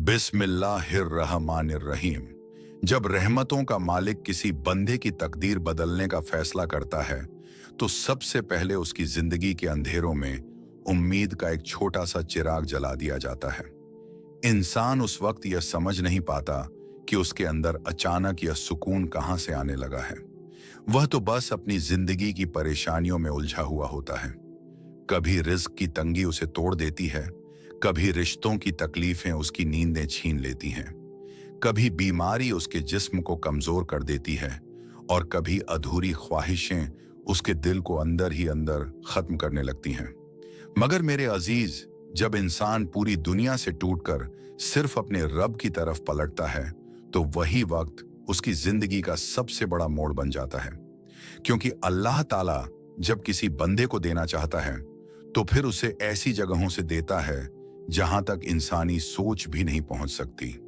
बिस्मिल्लाहिर्रहमानिर्रहीम। जब रहमतों का मालिक किसी बंदे की तकदीर बदलने का फैसला करता है तो सबसे पहले उसकी जिंदगी के अंधेरों में उम्मीद का एक छोटा सा चिराग जला दिया जाता है। इंसान उस वक्त यह समझ नहीं पाता कि उसके अंदर अचानक यह सुकून कहां से आने लगा है। वह तो बस अपनी जिंदगी की परेशानियों में उलझा हुआ होता है। कभी रिस्क की तंगी उसे तोड़ देती है, कभी रिश्तों की तकलीफें उसकी नींदें छीन लेती हैं, कभी बीमारी उसके जिस्म को कमजोर कर देती है और कभी अधूरी ख्वाहिशें उसके दिल को अंदर ही अंदर खत्म करने लगती हैं। मगर मेरे अजीज, जब इंसान पूरी दुनिया से टूटकर सिर्फ अपने रब की तरफ पलटता है तो वही वक्त उसकी जिंदगी का सबसे बड़ा मोड़ बन जाता है। क्योंकि अल्लाह ताला जब किसी बंदे को देना चाहता है तो फिर उसे ऐसी जगहों से देता है जहां तक इंसानी सोच भी नहीं पहुंच सकती।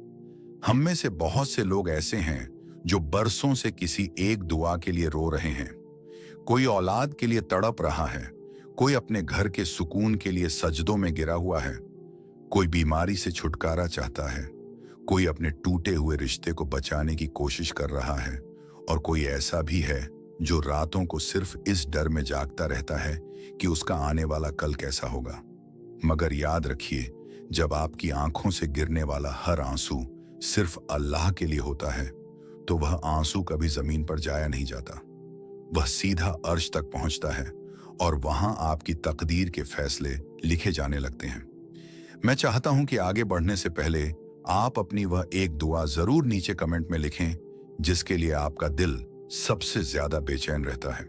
हम में से बहुत से लोग ऐसे हैं जो बरसों से किसी एक दुआ के लिए रो रहे हैं। कोई औलाद के लिए तड़प रहा है, कोई अपने घर के सुकून के लिए सजदों में गिरा हुआ है, कोई बीमारी से छुटकारा चाहता है, कोई अपने टूटे हुए रिश्ते को बचाने की कोशिश कर रहा है और कोई ऐसा भी है जो रातों को सिर्फ इस डर में जागता रहता है कि उसका आने वाला कल कैसा होगा। मगर याद रखिए, जब आपकी आंखों से गिरने वाला हर आंसू सिर्फ अल्लाह के लिए होता है तो वह आंसू कभी जमीन पर जाया नहीं जाता। वह सीधा अर्श तक पहुंचता है और वहां आपकी तकदीर के फैसले लिखे जाने लगते हैं। मैं चाहता हूं कि आगे बढ़ने से पहले आप अपनी वह एक दुआ जरूर नीचे कमेंट में लिखें जिसके लिए आपका दिल सबसे ज्यादा बेचैन रहता है।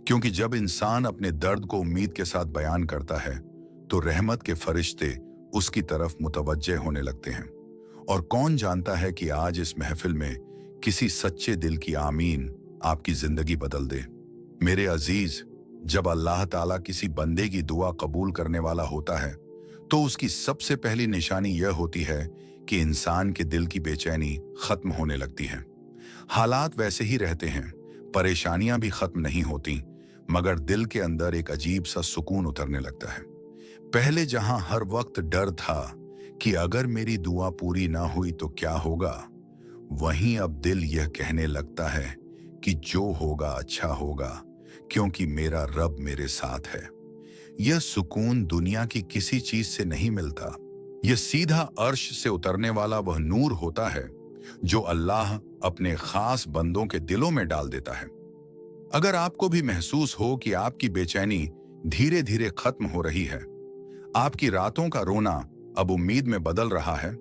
क्योंकि जब इंसान अपने दर्द को उम्मीद के साथ बयान करता है तो रहमत के फरिश्ते उसकी तरफ मुतवज्जे होने लगते हैं। और कौन जानता है कि आज इस महफिल में किसी सच्चे दिल की आमीन आपकी जिंदगी बदल दे। मेरे अजीज, जब अल्लाह ताला किसी बंदे की दुआ कबूल करने वाला होता है तो उसकी सबसे पहली निशानी यह होती है कि इंसान के दिल की बेचैनी खत्म होने लगती है। हालात वैसे ही रहते हैं, परेशानियां भी खत्म नहीं होती, मगर दिल के अंदर एक अजीब सा सुकून उतरने लगता है। पहले जहां हर वक्त डर था कि अगर मेरी दुआ पूरी ना हुई तो क्या होगा, वहीं अब दिल यह कहने लगता है कि जो होगा अच्छा होगा, क्योंकि मेरा रब मेरे साथ है। यह सुकून दुनिया की किसी चीज से नहीं मिलता। यह सीधा अर्श से उतरने वाला वह नूर होता है जो अल्लाह अपने खास बंदों के दिलों में डाल देता है। अगर आपको भी महसूस हो कि आपकी बेचैनी धीरे धीरे खत्म हो रही है, आपकी रातों का रोना अब उम्मीद में बदल रहा है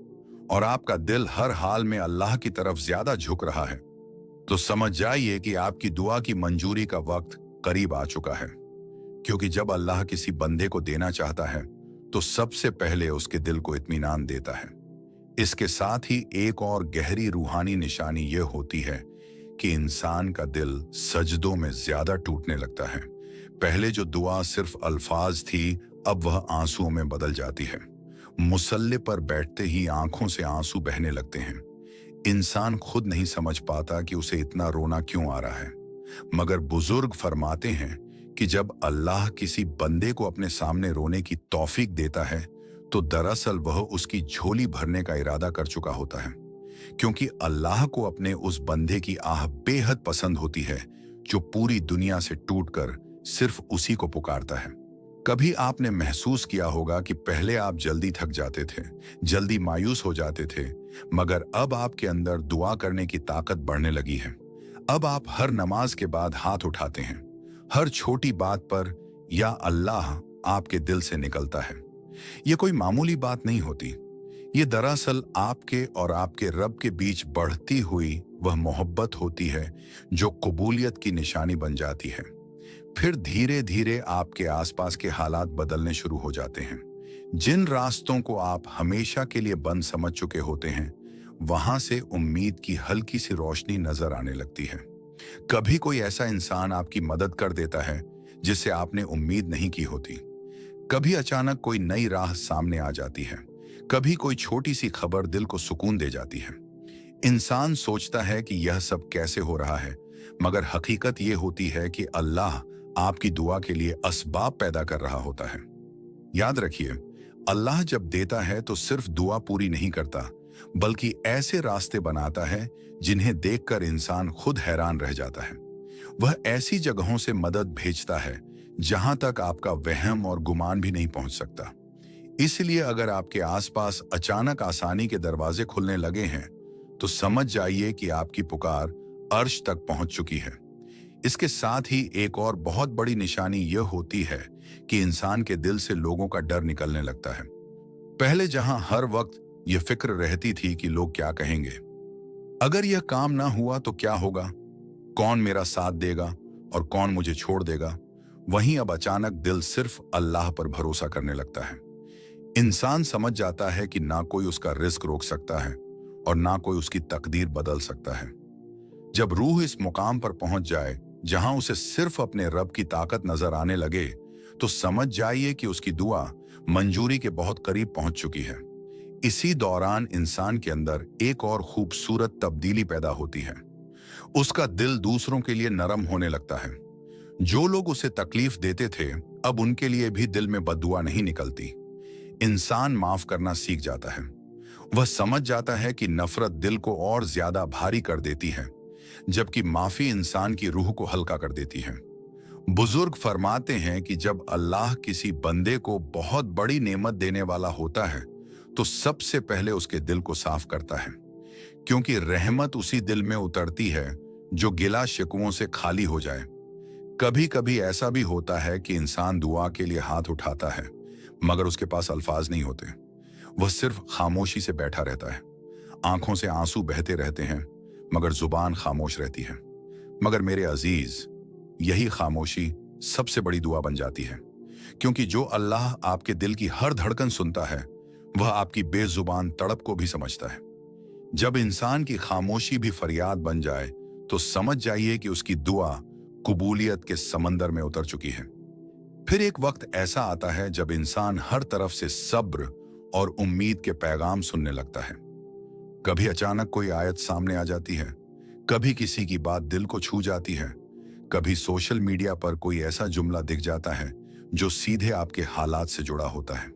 और आपका दिल हर हाल में अल्लाह की तरफ ज्यादा झुक रहा है, तो समझ जाइए कि आपकी दुआ की मंजूरी का वक्त करीब आ चुका है। क्योंकि जब अल्लाह किसी बंदे को देना चाहता है तो सबसे पहले उसके दिल को इत्मीनान देता है। इसके साथ ही एक और गहरी रूहानी निशानी यह होती है कि इंसान का दिल सजदों में ज्यादा टूटने लगता है। पहले जो दुआ सिर्फ अल्फाज थी, अब वह आंसुओं में बदल जाती है। मुसल्ले पर बैठते ही आंखों से आंसू बहने लगते हैं। इंसान खुद नहीं समझ पाता कि उसे इतना रोना क्यों आ रहा है, मगर बुजुर्ग फरमाते हैं कि जब अल्लाह किसी बंदे को अपने सामने रोने की तौफीक देता है तो दरअसल वह उसकी झोली भरने का इरादा कर चुका होता है। क्योंकि अल्लाह को अपने उस बंदे की आह बेहद पसंद होती है जो पूरी दुनिया से टूटकर सिर्फ उसी को पुकारता है। कभी आपने महसूस किया होगा कि पहले आप जल्दी थक जाते थे, जल्दी मायूस हो जाते थे, मगर अब आपके अंदर दुआ करने की ताकत बढ़ने लगी है। अब आप हर नमाज के बाद हाथ उठाते हैं, हर छोटी बात पर या अल्लाह आपके दिल से निकलता है। यह कोई मामूली बात नहीं होती, ये दरअसल आपके और आपके रब के बीच बढ़ती हुई वह मोहब्बत होती है जो कबूलियत की निशानी बन जाती है। फिर धीरे धीरे आपके आसपास के हालात बदलने शुरू हो जाते हैं। जिन रास्तों को आप हमेशा के लिए बंद समझ चुके होते हैं, वहां से उम्मीद की हल्की सी रोशनी नजर आने लगती है। कभी कोई ऐसा इंसान आपकी मदद कर देता है जिससे आपने उम्मीद नहीं की होती। कभी अचानक कोई नई राह सामने आ जाती है। कभी कोई छोटी सी खबर दिल को सुकून दे जाती है। इंसान सोचता है कि यह सब कैसे हो रहा है, मगर हकीकत यह होती है कि अल्लाह आपकी दुआ के लिए असबाब पैदा कर रहा होता है। याद रखिए, अल्लाह जब देता है तो सिर्फ दुआ पूरी नहीं करता, बल्कि ऐसे रास्ते बनाता है जिन्हें देखकर इंसान खुद हैरान रह जाता है। वह ऐसी जगहों से मदद भेजता है जहां तक आपका वहम और गुमान भी नहीं पहुंच सकता। इसलिए अगर आपके आसपास अचानक आसानी के दरवाजे खुलने लगे हैं, तो समझ जाइए कि आपकी पुकार अर्श तक पहुंच चुकी है। इसके साथ ही एक और बहुत बड़ी निशानी यह होती है कि इंसान के दिल से लोगों का डर निकलने लगता है। पहले जहां हर वक्त यह फिक्र रहती थी कि लोग क्या कहेंगे, अगर यह काम ना हुआ तो क्या होगा, कौन मेरा साथ देगा और कौन मुझे छोड़ देगा, वहीं अब अचानक दिल सिर्फ अल्लाह पर भरोसा करने लगता है। इंसान समझ जाता है कि ना कोई उसका रिस्क रोक सकता है और ना कोई उसकी तकदीर बदल सकता है। जब रूह इस मुकाम पर पहुंच जाए जहां उसे सिर्फ अपने रब की ताकत नजर आने लगे, तो समझ जाइए कि उसकी दुआ मंजूरी के बहुत करीब पहुंच चुकी है। इसी दौरान इंसान के अंदर एक और खूबसूरत तब्दीली पैदा होती है। उसका दिल दूसरों के लिए नरम होने लगता है। जो लोग उसे तकलीफ देते थे, अब उनके लिए भी दिल में बद्दुआ नहीं निकलती। इंसान माफ करना सीख जाता है। वह समझ जाता है कि नफरत दिल को और ज्यादा भारी कर देती है, जबकि माफी इंसान की रूह को हल्का कर देती है। बुजुर्ग फरमाते हैं कि जब अल्लाह किसी बंदे को बहुत बड़ी नेमत देने वाला होता है, तो सबसे पहले उसके दिल को साफ करता है, क्योंकि रहमत उसी दिल में उतरती है जो गिला शिकवों से खाली हो जाए। कभी कभी ऐसा भी होता है कि इंसान दुआ के लिए हाथ उठाता है, मगर उसके पास अल्फाज नहीं होते। वह सिर्फ खामोशी से बैठा रहता है। आंखों से आंसू बहते रहते हैं, मगर जुबान खामोश रहती है। मगर मेरे अजीज, यही खामोशी सबसे बड़ी दुआ बन जाती है, क्योंकि जो अल्लाह आपके दिल की हर धड़कन सुनता है, वह आपकी बेजुबान तड़प को भी समझता है। जब इंसान की खामोशी भी फरियाद बन जाए, तो समझ जाइए कि उसकी दुआ कबूलियत के समंदर में उतर चुकी है। फिर एक वक्त ऐसा आता है जब इंसान हर तरफ से सब्र और उम्मीद के पैगाम सुनने लगता है। कभी अचानक कोई आयत सामने आ जाती है, कभी किसी की बात दिल को छू जाती है, कभी सोशल मीडिया पर कोई ऐसा जुमला दिख जाता है जो सीधे आपके हालात से जुड़ा होता है।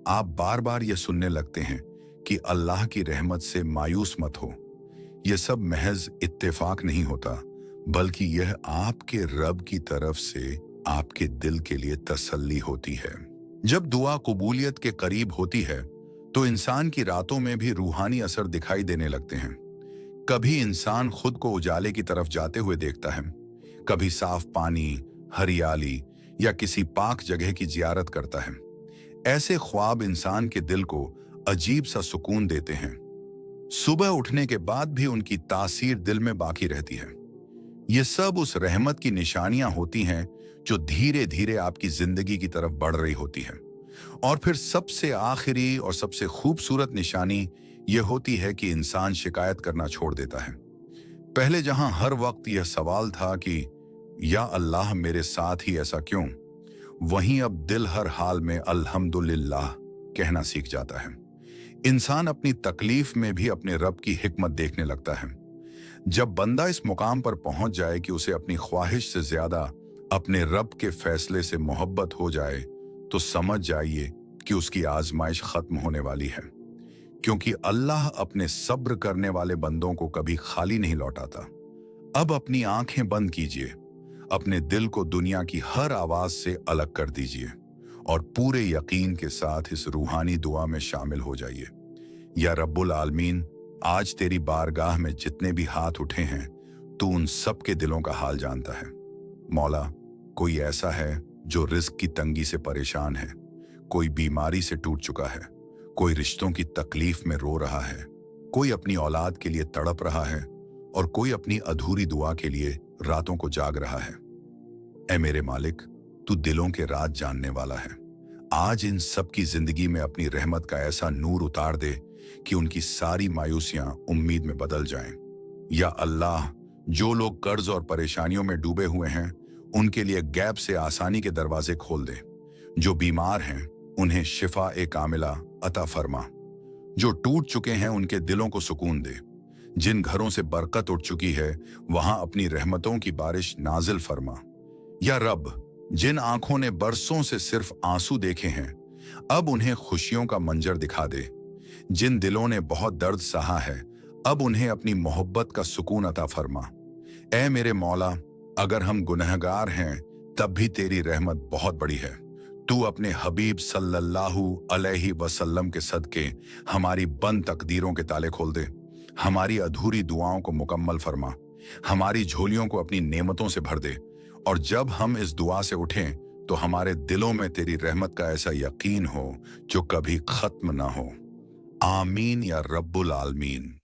आप बार बार यह सुनने लगते हैं कि अल्लाह की रहमत से मायूस मत हो। यह सब महज इत्तेफाक नहीं होता, बल्कि यह आपके रब की तरफ से आपके दिल के लिए तसल्ली होती है। जब दुआ कबूलियत के करीब होती है, तो इंसान की रातों में भी रूहानी असर दिखाई देने लगते हैं। कभी इंसान खुद को उजाले की तरफ जाते हुए देखता है, कभी साफ पानी, हरियाली या किसी पाक जगह की जियारत करता है। ऐसे ख्वाब इंसान के दिल को अजीब सा सुकून देते हैं। सुबह उठने के बाद भी उनकी तासीर दिल में बाकी रहती है। ये सब उस रहमत की निशानियां होती हैं जो धीरे धीरे आपकी जिंदगी की तरफ बढ़ रही होती है। और फिर सबसे आखिरी और सबसे खूबसूरत निशानी यह होती है कि इंसान शिकायत करना छोड़ देता है। पहले जहां हर वक्त यह सवाल था कि या अल्लाह मेरे साथ ही ऐसा क्यों, वहीं अब दिल हर हाल में अल्हम्दुलिल्लाह कहना सीख जाता है। इंसान अपनी तकलीफ में भी अपने रब की हिकमत देखने लगता है। जब बंदा इस मुकाम पर पहुंच जाए कि उसे अपनी ख्वाहिश से ज्यादा अपने रब के फैसले से मोहब्बत हो जाए, तो समझ जाइए कि उसकी आजमाइश खत्म होने वाली है। क्योंकि अल्लाह अपने सब्र करने वाले बंदों को कभी खाली नहीं लौटाता। अब अपनी आंखें बंद कीजिए, अपने दिल को दुनिया की हर आवाज से अलग कर दीजिए और पूरे यकीन के साथ इस रूहानी दुआ में शामिल हो जाइए। या रब्बुल आलमीन, आज तेरी बारगाह में जितने भी हाथ उठे हैं, तू उन सब के दिलों का हाल जानता है। मौला, कोई ऐसा है जो रिस्क की तंगी से परेशान है, कोई बीमारी से टूट चुका है, कोई रिश्तों की तकलीफ में रो रहा है, कोई अपनी औलाद के लिए तड़प रहा है और कोई अपनी अधूरी दुआ के लिए रातों को जाग रहा है। ऐ मेरे मालिक, तू दिलों के राज जानने वाला है। आज इन सब की जिंदगी में अपनी रहमत का ऐसा नूर उतार दे कि उनकी सारी मायूसियां उम्मीद में बदल जाएं। या अल्लाह, जो लोग कर्ज और परेशानियों में डूबे हुए हैं, उनके लिए गैब से आसानी के दरवाजे खोल दे। जो बीमार हैं, उन्हें शिफा ए कामिला अता फरमा। जो टूट चुके हैं, उनके दिलों को सुकून दे। जिन घरों से बरकत उठ चुकी है, वहां अपनी रहमतों की बारिश नाजिल फरमा। या रब, जिन आंखों ने बरसों से सिर्फ आंसू देखे हैं, अब उन्हें खुशियों का मंजर दिखा दे। जिन दिलों ने बहुत दर्द सहा है, अब उन्हें अपनी मोहब्बत का सुकून अता फरमा। ऐ मेरे मौला, अगर हम गुनहगार हैं तब भी तेरी रहमत बहुत बड़ी है। तू अपने हबीब सल्लल्लाहु अलैहि वसल्लम के सदके हमारी बंद तकदीरों के ताले खोल दे, हमारी अधूरी दुआओं को मुकम्मल फरमा, हमारी झोलियों को अपनी नेमतों से भर दे, और जब हम इस दुआ से उठें तो हमारे दिलों में तेरी रहमत का ऐसा यकीन हो जो कभी खत्म ना हो। आमीन या रब्बुल आलमीन।